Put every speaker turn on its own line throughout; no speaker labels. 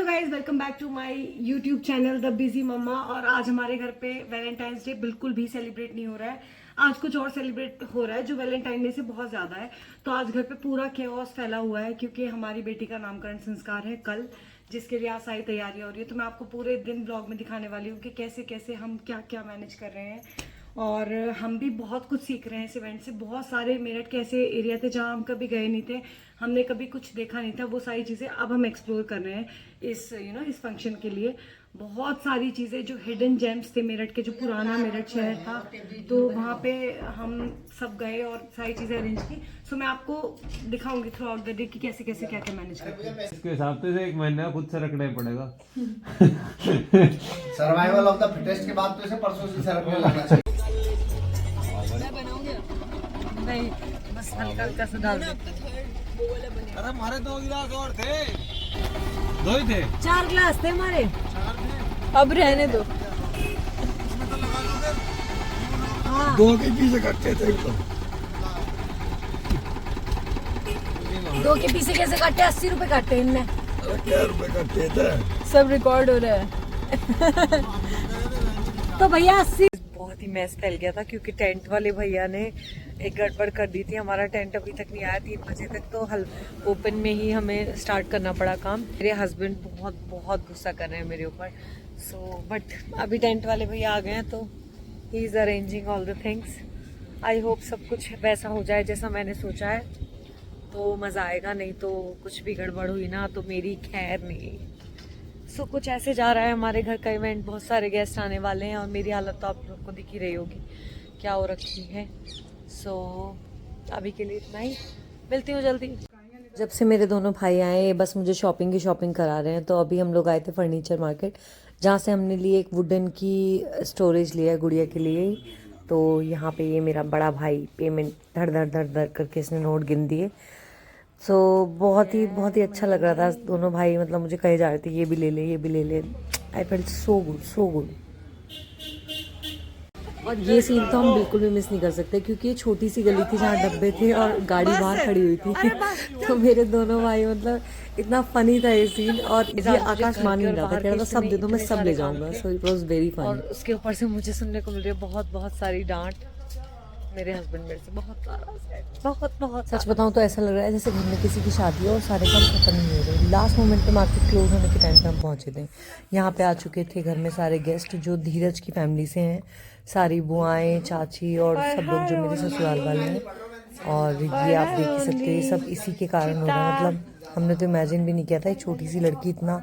Guys, welcome back to my YouTube channel the busy mama. और आज हमारे घर पे वैलेंटाइंस डे बिल्कुल भी सेलिब्रेट नहीं हो रहा है। आज कुछ और सेलिब्रेट हो रहा है जो वैलेंटाइन डे से बहुत ज़्यादा है। तो आज घर पे पूरा केओस फैला हुआ है क्योंकि हमारी बेटी का नामकरण संस्कार है कल, जिसके लिए आज सारी तैयारियां हो रही है। तो मैं आपको पूरे दिन ब्लॉग में दिखाने वाली हूँ कि कैसे कैसे हम क्या क्या मैनेज कर रहे हैं। और हम भी बहुत कुछ सीख रहे हैं इस इवेंट से। बहुत सारे मेरठ के ऐसे एरिया थे जहाँ हम कभी गए नहीं थे, हमने कभी कुछ देखा नहीं था। वो सारी चीज़ें अब हम एक्सप्लोर कर रहे हैं इस इस फंक्शन के लिए। बहुत सारी चीज़ें जो हिडन जेम्स थे मेरठ के, जो पुराना मेरठ शहर था, तो वहाँ पे हम सब गए और सारी चीज़ें अरेंज की। सो मैं आपको दिखाऊंगी थ्रू आउट द डे कि कैसे कैसे क्या क्या मैनेज करते हैं।
इसके हिसाब से एक महीना खुद से रखना ही पड़ेगा।
सर्वाइवल ऑफ द फिटेस्ट के बाद तो इसे परसों से रखने लगना चाहिए।
नहीं, बस हल्का हल्का सा डाल दो।
अरे हमारे 2 गिलास और थे, 2 ही थे,
4 गिलास थे हमारे।
अब रहने दो।
हाँ,
2 के पीछे कटते थे तो
2 के पीछे कैसे काटे? 80 रुपए काटे इनने।
क्या रुपए कटते थे।
सब रिकॉर्ड हो रहा है।
तो भैया 80। बहुत ही मैस फैल गया था क्योंकि टेंट वाले भैया ने एक गड़बड़ कर दी थी। हमारा टेंट अभी तक नहीं आया 3 बजे तक, तो ओपन में ही हमें स्टार्ट करना पड़ा काम। मेरे हस्बैंड बहुत बहुत गुस्सा कर रहे हैं मेरे ऊपर। सो बट अभी टेंट वाले भैया आ गए हैं तो he is arranging all the things. I hope सब कुछ वैसा हो जाए जैसा मैंने सोचा है, तो मज़ा आएगा। नहीं तो कुछ भी गड़बड़ हुई ना तो मेरी खैर नहीं। सो कुछ ऐसे जा रहा है हमारे घर का इवेंट। बहुत सारे गेस्ट आने वाले हैं और मेरी हालत तो आप लोग को दिख ही रही होगी क्या हो रखी है। सो अभी के लिए इतना ही, मिलती हूँ जल्दी। जब से मेरे दोनों भाई आए बस मुझे शॉपिंग की शॉपिंग करा रहे हैं। तो अभी हम लोग आए थे फर्नीचर मार्केट, जहाँ से हमने लिए एक वुडन की स्टोरेज लिया है गुड़िया के लिए। तो यहाँ पे ये मेरा बड़ा भाई पेमेंट धड़ धड़ धड़ धड़ करके इसने नोट गिन दिए। सो बहुत ही अच्छा लग रहा था। दोनों भाई मतलब मुझे कहे जा रहे थे ये भी ले ले ये भी ले ले। I felt so good so good. और ये सीन तो हम बिल्कुल भी मिस नहीं कर सकते क्योंकि ये छोटी सी गली थी जहाँ डब्बे थे और गाड़ी बाहर खड़ी हुई थी। तो मेरे दोनों भाई मतलब इतना फनी था ये सीन। और ये आकाश मान नहीं रहा था, कह रहा था सब दे दो मैं सब ले जाऊंगा। So it was very funny. और उसके ऊपर से मुझे सुनने को मिल रही है बहुत बहुत सारी डांट। मेरे हस्बैंड मेरे से बहुत नाराज है, बहुत। सच बताऊं तो ऐसा लग रहा है जैसे घर में किसी की शादी हो और सारे काम खत्म नहीं हो रहे। लास्ट मोमेंट पे मार्केट क्लोज होने के टाइम पे हम पहुंचे थे। यहाँ पे आ चुके थे घर में सारे गेस्ट जो धीरज की फैमिली से हैं, सारी बुआएं चाची और सब लोग जो मेरे ससुराल वाले हैं। और ये आप देख ही सकते हैं सब इसी के कारण हो रहा है। मतलब हमने तो इमेजिन भी नहीं किया था एक छोटी सी लड़की इतना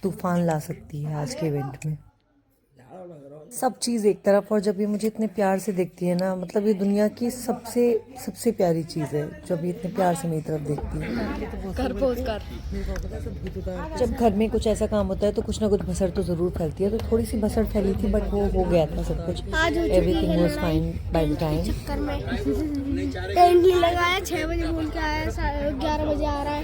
तूफान ला सकती है आज के इवेंट में। सब चीज़ एक तरफ, और जब ये मुझे इतने प्यार से देखती है ना, मतलब ये दुनिया की सबसे प्यारी चीज़ है जब ये इतने प्यार से मेरी तरफ देखती है। जब घर में कुछ ऐसा काम होता है तो कुछ ना कुछ भसड़ तो ज़रूर फैलती है। तो थोड़ी सी भसड़ फैली थी बट वो हो गया था सब कुछ। Everything was fine by the time.
चक्कर में टेंट नहीं लगाया, 6 बजे बोल के आया, 11 बजे आ रहा है।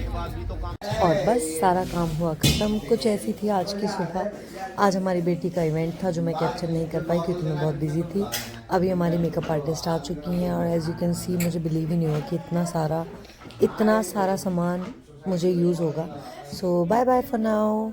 और बस सारा काम हुआ खत्म। कुछ ऐसी थी आज की सुबह। आज हमारी बेटी का इवेंट था जो मैं कैप्चर नहीं कर पाई क्योंकि मैं बहुत बिजी थी। अभी हमारी मेकअप आर्टिस्ट आ चुकी हैं और एज यू कैन सी मुझे बिलीव ही नहीं हुआ कि इतना सारा सामान मुझे यूज़ होगा। सो बाय बाय फॉर नाउ।